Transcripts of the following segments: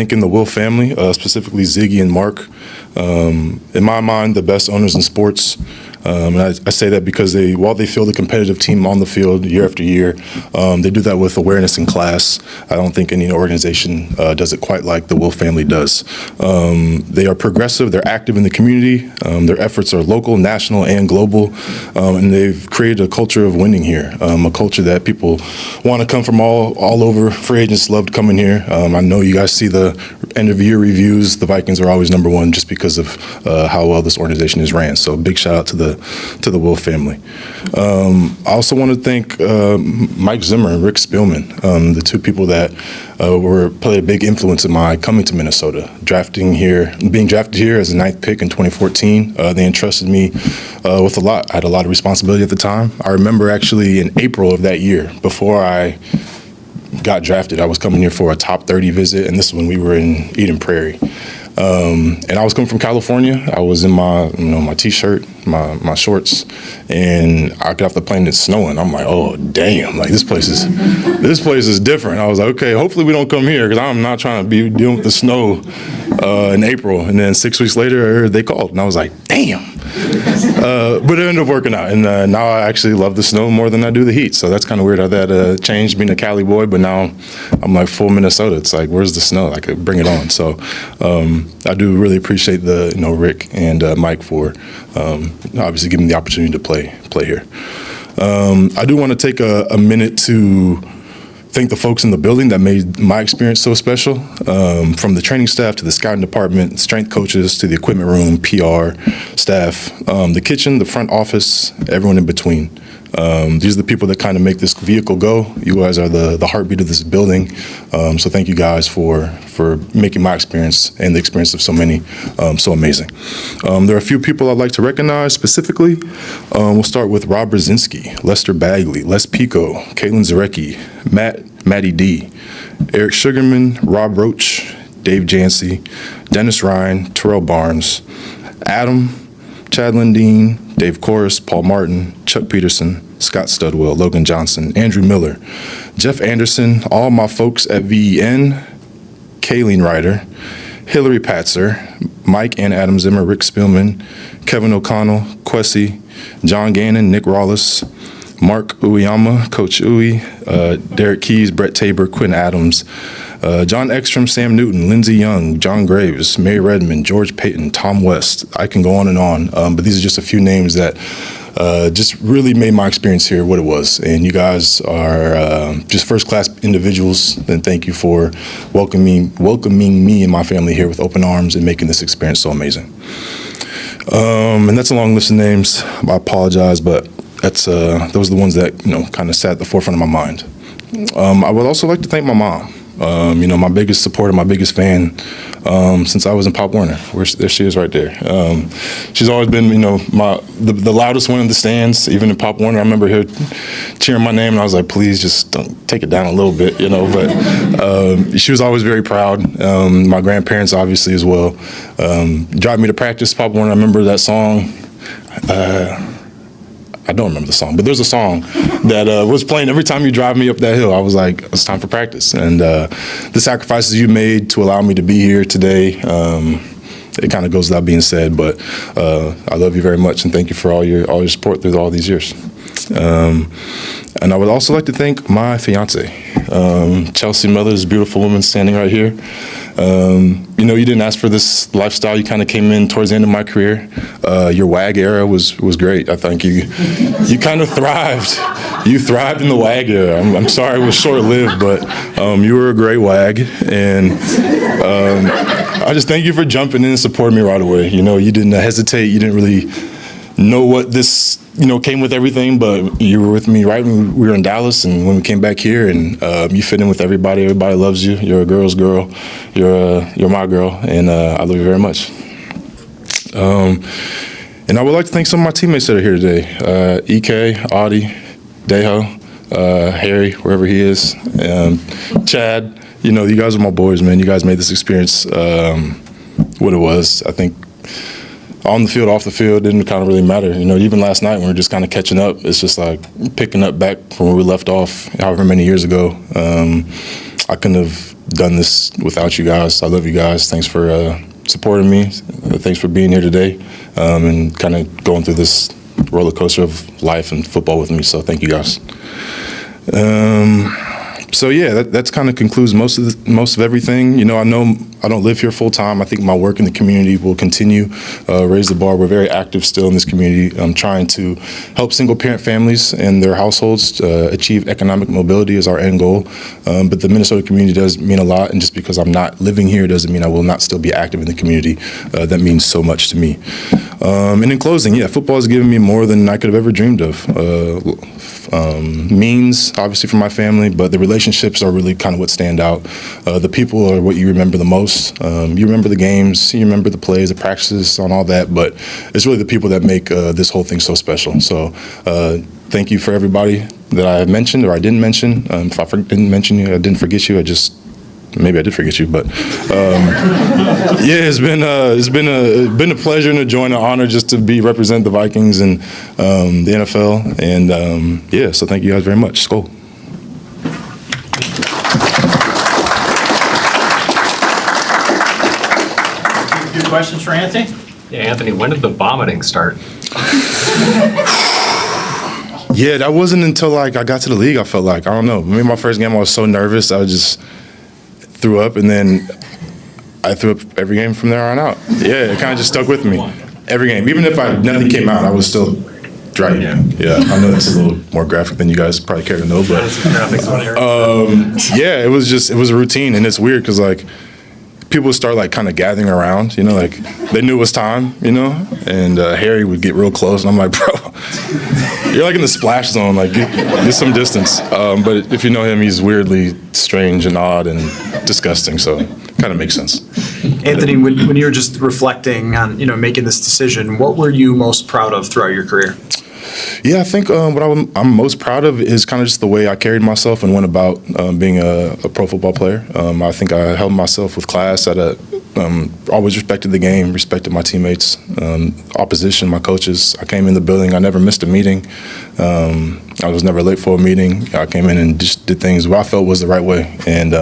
Thanking the Will family, specifically Ziggy and Mark. In my mind, the best owners in sports. And I say that because while they field a competitive team on the field year after year, they do that with awareness in class. I don't think any organization does it quite like the Will family does. They are progressive, they're active in the community, their efforts are local, national, and global, and they've created a culture of winning here, a culture that people want to come from all over. Free agents loved coming here. I know you guys see the end of year reviews. The Vikings are always number one just because of how well this organization is ran. So big shout out to the Will family. I also want to thank Mike Zimmer and Rick Spielman, the two people that played a big influence in my coming to Minnesota. Being drafted here as a 9th pick in 2014, they entrusted me with a lot. I had a lot of responsibility at the time. I remember actually in April of that year, before I got drafted, I was coming here for a top 30 visit, and this is when we were in Eden Prairie. And I was coming from California. I was in my t-shirt, my shorts, and I got off the plane and it's snowing. I'm like, oh damn, like this place is different. I was like, okay, hopefully we don't come here because I'm not trying to be dealing with the snow in April. And then 6 weeks later, they called, and I was like, damn. But it ended up working out, and now I actually love the snow more than I do the heat. So that's kind of weird how that changed, being a Cali boy. But now I'm like full Minnesota. It's like, where's the snow? I could bring it on. So I do really appreciate Rick and Mike for obviously giving me the opportunity to play here. I do want to take a minute to thank the folks in the building that made my experience so special, from the training staff to the scouting department, strength coaches to the equipment room, PR staff, the kitchen, the front office, everyone in between. These are the people that kind of make this vehicle go. You guys are the heartbeat of this building. So thank you guys for making my experience and the experience of so many so amazing. There are a few people I'd like to recognize specifically. We'll start with Rob Brzezinski, Lester Bagley, Les Pico, Caitlin Zarecki, Matty D, Eric Sugarman, Rob Roach, Dave Jancy, Dennis Ryan, Terrell Barnes, Adam, Chad Lindeen, Dave Corris, Paul Martin, Chuck Peterson, Scott Studwell, Logan Johnson, Andrew Miller, Jeff Anderson, all my folks at VEN, Kayleen Ryder, Hillary Patzer, Mike and Adam Zimmer, Rick Spielman, Kevin O'Connell, Quessy, John Gannon, Nick Rawlis, Mark Uyama, Coach Uy, Derek Keys, Brett Tabor, Quinn Adams, John Ekstrom, Sam Newton, Lindsey Young, John Graves, Mary Redmond, George Payton, Tom West. I can go on and on, but these are just a few names that just really made my experience here what it was. And you guys are just first-class individuals, and thank you for welcoming me and my family here with open arms and making this experience so amazing. And that's a long list of names. I apologize, but those are the ones that kind of sat at the forefront of my mind. I would also like to thank my mom. My biggest supporter, my biggest fan since I was in Pop Warner. There she is right there. She's always been, the loudest one in the stands, even in Pop Warner. I remember her cheering my name, and I was like, please just don't take it down a little bit, But she was always very proud. My grandparents, obviously, as well. Drive me to practice, Pop Warner. I remember that song. I don't remember the song, but there's a song that was playing every time you drive me up that hill. I was like, it's time for practice. And the sacrifices you made to allow me to be here today, it kind of goes without being said, but I love you very much, and thank you for all your support through all these years. And I would also like to thank my fiance, Chelsea Mothers, beautiful woman standing right here. You didn't ask for this lifestyle. You kind of came in towards the end of my career. Your WAG era was great. I think you kind of thrived. You thrived in the WAG era. I'm sorry it was short-lived, but you were a great WAG. And I just thank you for jumping in and supporting me right away. You didn't hesitate. You didn't really know what this came with everything, but you were with me right when we were in Dallas and when we came back here, and you fit in with everybody. Everybody loves you. You're a girl's girl. You're my girl, and I love you very much. And I would like to thank some of my teammates that are here today. EK, Audie, Deho, Harry, wherever he is, Chad. You guys are my boys, man. You guys made this experience what it was. I think on the field, off the field, didn't kind of really matter. Even last night when we were just kind of catching up, it's just like picking up back from where we left off however many years ago. I couldn't have done this without you guys. I love you guys. Thanks for supporting me. Thanks for being here today and kind of going through this roller coaster of life and football with me. So thank you guys. So yeah, that kind of concludes most of everything. You know I don't live here full time. I think my work in the community will continue, raise the bar. We're very active still in this community. I'm trying to help single parent families and their households achieve economic mobility is our end goal. But the Minnesota community does mean a lot, and just because I'm not living here doesn't mean I will not still be active in the community. That means so much to me. And in closing, yeah, football has given me more than I could have ever dreamed of. Means obviously for my family, but the relationships are really kind of what stand out. The people are what you remember the most. You remember the games, you remember the plays, the practices, and all that, but it's really the people that make this whole thing so special. So thank you for everybody that I mentioned or I didn't mention. If I didn't mention you, I didn't forget you. Maybe I did forget you, but yeah, it's been a pleasure and a joy and an honor just to represent the Vikings and the NFL, and yeah, so thank you guys very much. Skol. Good questions for Anthony? Yeah, Anthony, when did the vomiting start? Yeah, that wasn't until I got to the league. I felt like, I don't know, maybe my first game I was so nervous I just threw up, and then I threw up every game from there on out. Yeah, it kind of just stuck with me. Every game. Even if nothing came out, I was still driving. Yeah, I know that's a little more graphic than you guys probably care to know, but yeah, it was a routine, and it's weird because like people would start like kind of gathering around, you know, like they knew it was time, you know, and Harry would get real close, and I'm like, bro, you're like in the splash zone, like get some distance. But if you know him, he's weirdly strange and odd and disgusting, so kind of makes sense. Anthony, when you were just reflecting on, making this decision, what were you most proud of throughout your career? Yeah, I think what I'm most proud of is kind of just the way I carried myself and went about being a pro football player. I think I held myself with class. Always respected the game, respected my teammates, opposition, my coaches. I came in the building. I never missed a meeting. I was never late for a meeting. I came in and just did things what I felt was the right way. And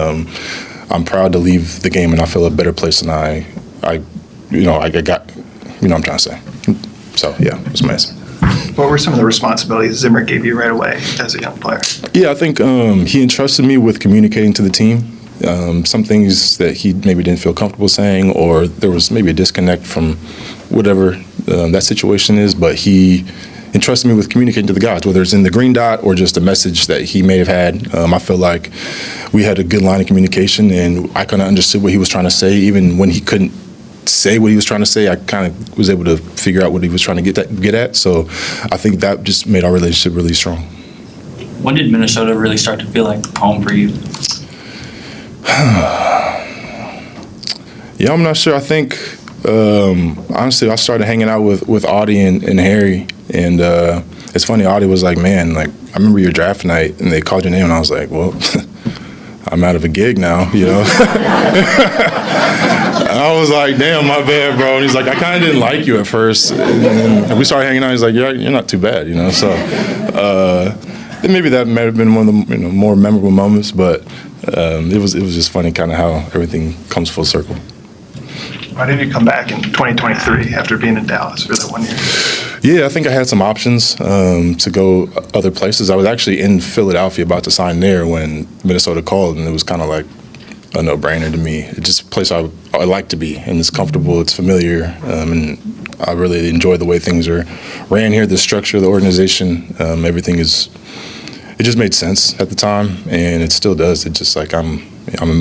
I'm proud to leave the game, and I feel a better place than I got. You know what I'm trying to say. So yeah, that's my answer. What were some of the responsibilities Zimmer gave you right away as a young player? Yeah, I think he entrusted me with communicating to the team. Some things that he maybe didn't feel comfortable saying, or there was maybe a disconnect from whatever that situation is, but he entrusted me with communicating to the guys, whether it's in the green dot or just a message that he may have had. I feel like we had a good line of communication, and I kind of understood what he was trying to say, even when he couldn't say what he was trying to say. I kind of was able to figure out what he was trying to get at. So I think that just made our relationship really strong. When did Minnesota really start to feel like home for you? Yeah, I'm not sure. I think honestly, I started hanging out with Audie and Harry, and it's funny. Audie was like, "Man, like I remember your draft night, and they called your name," and I was like, "Well, I'm out of a gig now," you know. I was like, "Damn, my bad, bro." And he's like, "I kind of didn't like you at first," and we started hanging out. He's like, "You're not too bad," you know. So maybe that might have been one of the more memorable moments, but it was just funny, kind of how everything comes full circle. Why did you come back in 2023 after being in Dallas for that 1 year? Yeah, I think I had some options to go other places. I was actually in Philadelphia about to sign there when Minnesota called, and it was kind of like a no-brainer to me. It's just a place I like to be, and it's comfortable, it's familiar, and I really enjoy the way things are ran here, the structure of the organization, everything is. It just made sense at the time, and it still does. It's just like I'm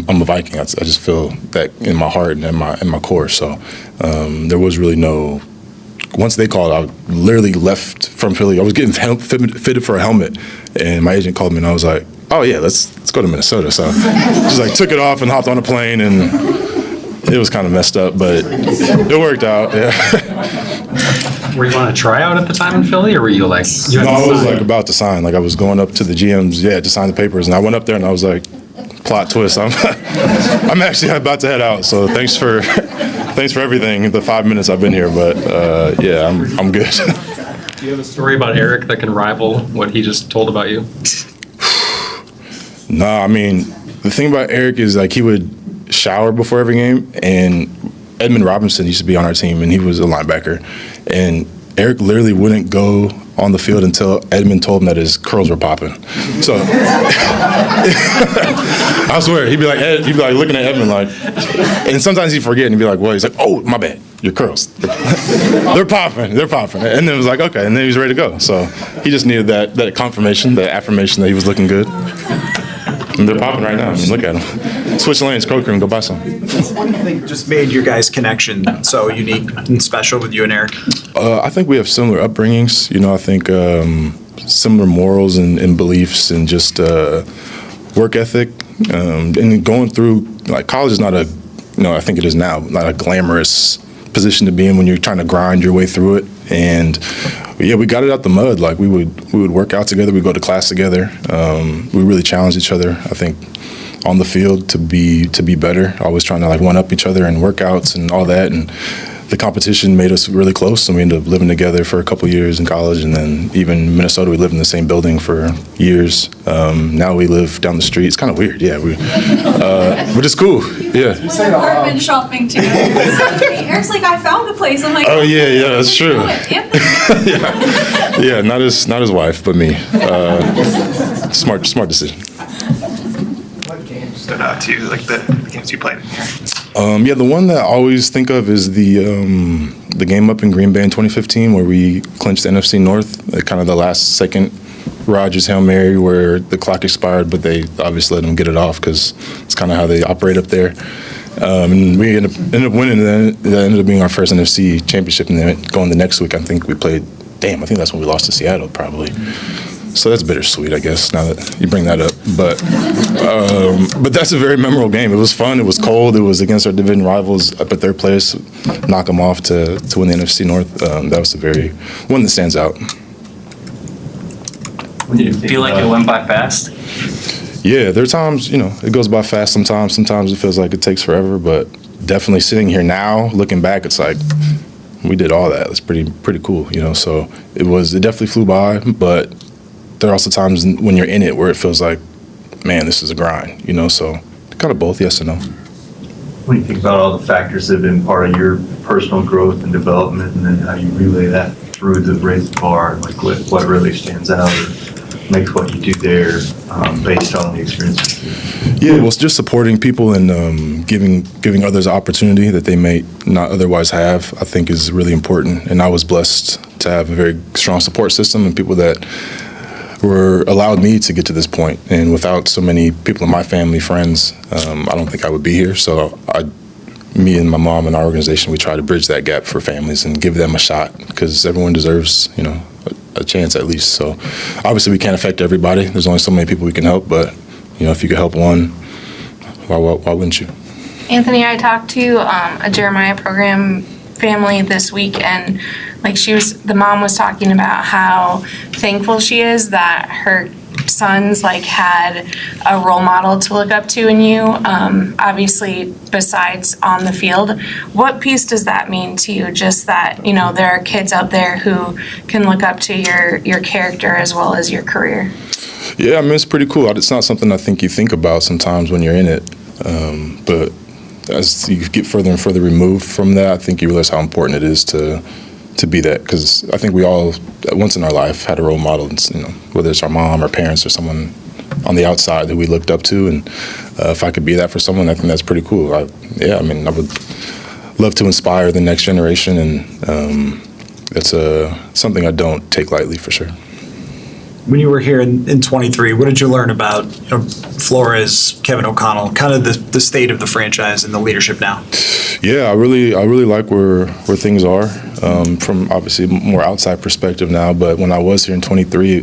a Viking. I just feel that in my heart and in my core. So there was really no. Once they called, I literally left from Philly. I was getting fitted for a helmet, and my agent called me, and I was like, "Oh yeah, let's go to Minnesota." So just like took it off and hopped on a plane, and it was kind of messed up, but it worked out. Yeah. Were you on a tryout at the time in Philly, or were you like? No, I was like about to sign. Like I was going up to the GMs, to sign the papers, and I went up there and I was like, plot twist. I'm actually about to head out. So thanks for everything. The 5 minutes I've been here, but yeah, I'm good. Do you have a story about Eric that can rival what he just told about you? No, I mean, The thing about Eric is like he would shower before every game, and Edmund Robinson used to be on our team, and he was a linebacker, and Eric literally wouldn't go on the field until Edmund told him that his curls were popping. So I swear, he'd be like looking at Edmund like, and sometimes he'd forget and he'd be like, "What?" He's like, "Oh, my bad, your curls, they're popping." And then it was like, okay, and then he was ready to go. So he just needed that confirmation, that affirmation that he was looking good. And they're popping right now. I mean, look at them. Switch lanes, Kroger, and go buy some. What do you think just made your guys' connection so unique and special with you and Eric? I think we have similar upbringings. You know, I think similar morals and beliefs and just work ethic. And going through, like, college is not a, I think it is now, not a glamorous position to be in when you're trying to grind your way through it. And yeah, we got it out the mud. Like we would work out together. We'd go to class together. We really challenged each other, I think, on the field to be better. Always trying to like one up each other in workouts and all that. And the competition made us really close, and we ended up living together for a couple of years in college. And then even in Minnesota, we lived in the same building for years. Now we live down the street. It's kind of weird, yeah. But it's cool, yeah. Apartment shopping too. Eric's like, I found the place. I'm like, Oh yeah, that's true. Yep. Yeah, not his wife, but me. Smart decision. What games stood out to you, like the games you played in here? Yeah, the one that I always think of is the game up in Green Bay in 2015 where we clinched the NFC North, kind of the last second Rodgers Hail Mary where the clock expired, but they obviously let them get it off because it's kind of how they operate up there. And we ended up winning, and that ended up being our first NFC championship. And then going the next week, I think we played, I think that's when we lost to Seattle probably. So that's bittersweet, I guess, now that you bring that up. But that's a very memorable game. It was fun. It was cold. It was against our division rivals up at their place, knock them off to win the NFC North. That was one that stands out. Did it feel like it went by fast? Yeah, there are times, it goes by fast sometimes. Sometimes it feels like it takes forever. But definitely sitting here now, looking back, it's like we did all that. It's pretty cool, So it definitely flew by, but there are also times when you're in it where it feels like, man, this is a grind, so kind of both, yes and no. What do you think about all the factors that have been part of your personal growth and development, and then how you relay that through the race bar, like what really stands out or makes what you do there based on the experiences? Yeah, well, it's just supporting people and giving others an opportunity that they may not otherwise have, I think is really important. And I was blessed to have a very strong support system and people that allowed me to get to this point. And without so many people in my family, friends, I don't think I would be here. So me and my mom and our organization, we try to bridge that gap for families and give them a shot because everyone deserves, a chance at least. So obviously we can't affect everybody. There's only so many people we can help, but if you could help one, why wouldn't you? Anthony, I talked to a Jeremiah program family this week, and the mom was talking about how thankful she is that her sons had a role model to look up to in you, obviously besides on the field. What piece does that mean to you, just that there are kids out there who can look up to your character as well as your career? Yeah, it's pretty cool. It's not something I think you think about sometimes when you're in it, but as you get further and further removed from that, I think you realize how important it is to be that, because I think we all once in our life had a role model, whether it's our mom or parents or someone on the outside that we looked up to, and if I could be that for someone, I think that's pretty cool. I would love to inspire the next generation, and it's something I don't take lightly for sure. When you were here in 23, what did you learn about Flores, Kevin O'Connell, kind of the state of the franchise and the leadership now? Yeah, I really like where things are from obviously a more outside perspective now. But when I was here in 23,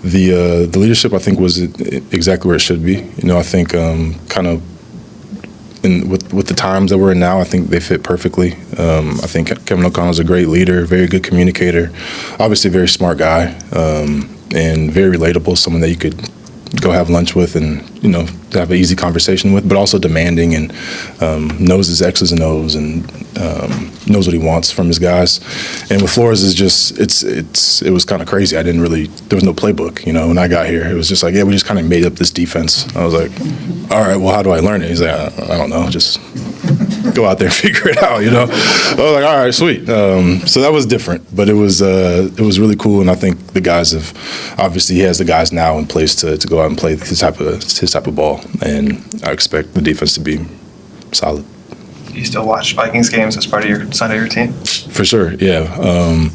the leadership I think was exactly where it should be. I think kind of with the times that we're in now, I think they fit perfectly. I think Kevin O'Connell's a great leader, very good communicator, obviously a very smart guy. And very relatable, someone that you could go have lunch with and, to have an easy conversation with, but also demanding and knows his X's and O's and knows what he wants from his guys. And with Flores is just, it was kind of crazy. There was no playbook, when I got here. It was just like, yeah, we just kind of made up this defense. I was like, all right, well, how do I learn it? He's like, I don't know, just go out there and figure it out, I was like, all right, sweet. So that was different, but it was really cool, and I think the guys he has the guys now in place to go out and play his type of ball, and I expect the defense to be solid. Do you still watch Vikings games as part of your Sunday routine? For sure, yeah.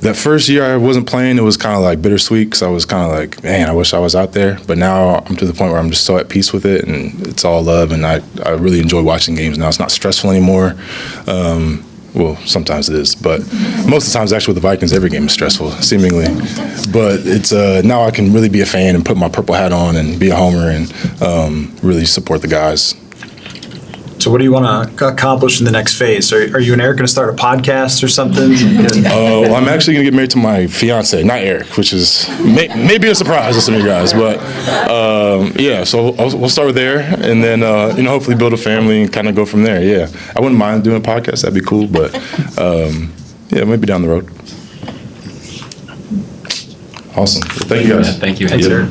That first year I wasn't playing, it was kind of like bittersweet because I was kind of like, man, I wish I was out there. But now I'm to the point where I'm just so at peace with it, and it's all love, and I really enjoy watching games now. It's not stressful anymore. Well, sometimes it is, but most of the times actually with the Vikings, every game is stressful, seemingly. But it's now I can really be a fan and put my purple hat on and be a homer and really support the guys. So what do you want to accomplish in the next phase? Are you and Eric going to start a podcast or something? Well, I'm actually going to get married to my fiance, not Eric, which is maybe a surprise to some of you guys. But yeah, so we'll start there, and then hopefully build a family and kind of go from there. Yeah, I wouldn't mind doing a podcast. That'd be cool. But yeah, maybe down the road. Awesome. Well, thank you guys. Thank you. Thanks, Eric.